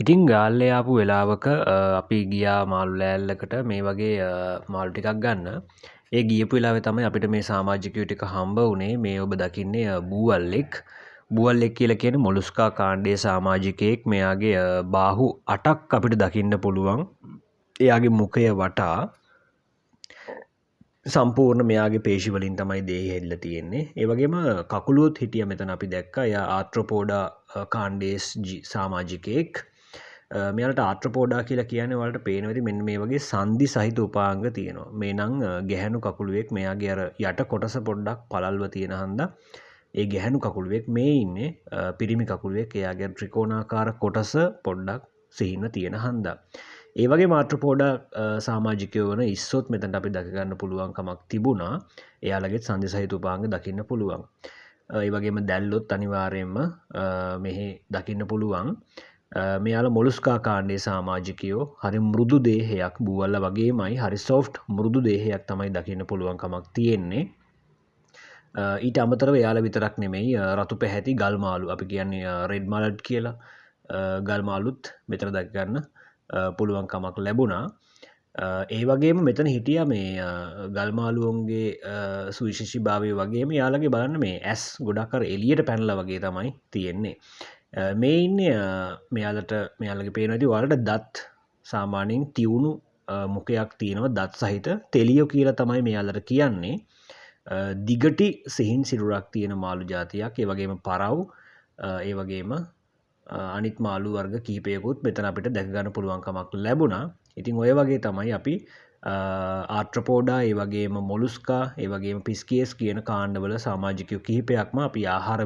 ඉතින් ගාල්ලේ ආපු වෙලාවක අපි ගියා මාළු ලෑල්ලකට මේ වගේ මාළු ටිකක් ගන්න. ඒ ගියපු වෙලාවේ තමයි අපිට මේ සමාජිකයෝ ටික හම්බ වුණේ. මේ ඔබ දකින්නේ බූවල්ලෙක්. බූවල්ලෙක් කියලා කියන්නේ මොලුස්කා කාණ්ඩයේ සමාජිකයෙක්. මෙයාගේ බාහුව 8ක් අපිට දකින්න පුළුවන්. එයාගේ මුඛය වටා සම්පූර්ණ මෙයාගේ පේශි වලින් තමයි දේහය හැදිලා තියෙන්නේ. ඒ වගේම කකුලුවොත් හිටියා මෙතන අපි දැක්කා. එයා ආර්ත්‍රොපෝඩා කාණ්ඩයේ සමාජිකයෙක්. මෙයාලට ආර්ත්‍රොපෝඩා කියලා කියන්නේ ඔයාලට පේනවා ඇති මෙන්න මේ වගේ සංදි සහිත උපාංග තියෙනවා. මේ නම් ගැහැණු කකුලුවෙක්. මෙයාගේ අර යට කොටස පොඩ්ඩක් පළල්ව තියෙන හන්දා ඒ ගැහැණු කකුලුවෙක්. මේ ඉන්නේ පිරිමි කකුලුවෙක්. එයාගේ ත්‍රිකෝණාකාර කොටස පොඩ්ඩක් සිහින්ව තියෙන හන්දා. ඒ වගේ ආර්ත්‍රොපෝඩා සමාජිකයෝ වන ඉස්සොත් මෙතනට අපි දැක ගන්න පුළුවන්කමක් තිබුණා. එයාලගේ සංදි සහිත උපාංග දකින්න පුළුවන්. ඒ වගේම දැල්ලොත් අනිවාර්යයෙන්ම මෙහි දකින්න පුළුවන්. මෙයාලා මොලුස්කා කාණ්ඩයේ සමාජිකයෝ හරි මෘදු දේහයක් බූවල්ලා වගේමයි හරි සොෆ්ට් මෘදු දේහයක් තමයි දකින්න පුළුවන්කමක් තියෙන්නේ. ඊට අමතරව එයාලා විතරක් නෙමෙයි රතු පැහැති ගල් මාළු අපි කියන්නේ රෙඩ් මාලට් කියලා ගල් මාළුත් මෙතන දැක ගන්න පුළුවන්කමක් ලැබුණා. ඒ වගේම මෙතන හිටියා මේ ගල් මාළුවන්ගේ සුවිශේෂීභාවය වගේම යාළගේ බලන්න මේ ඇස් ගොඩක් අර එළියට පැනලා වගේ තමයි තියෙන්නේ. මේ ඉන්නේ මෙයාලගේ පේනවා ඇති ඔයාලට දත් සාමාන්‍යයෙන් තියුණු මුඛයක් තියෙනවා දත් සහිත තෙලියෝ කියලා තමයි මෙයාලට කියන්නේ. දිගටි සිහින් සිරුරක් තියෙන මාළු ජාතියක්. ඒ වගේම පරව් ඒ වගේම අනිත් මාළු වර්ග කිහිපයකුත් මෙතන අපිට දැක ගන්න පුළුවන්කමක් ලැබුණා. ඉතින් ඔය වගේ තමයි අපි ආර්ත්‍රොපෝඩා ඒ වගේම මොලුස්කා ඒ වගේම පිස්කියස් කියන කාණ්ඩවල සමාජිකයෝ කිහිපයක්ම අපි ආහාර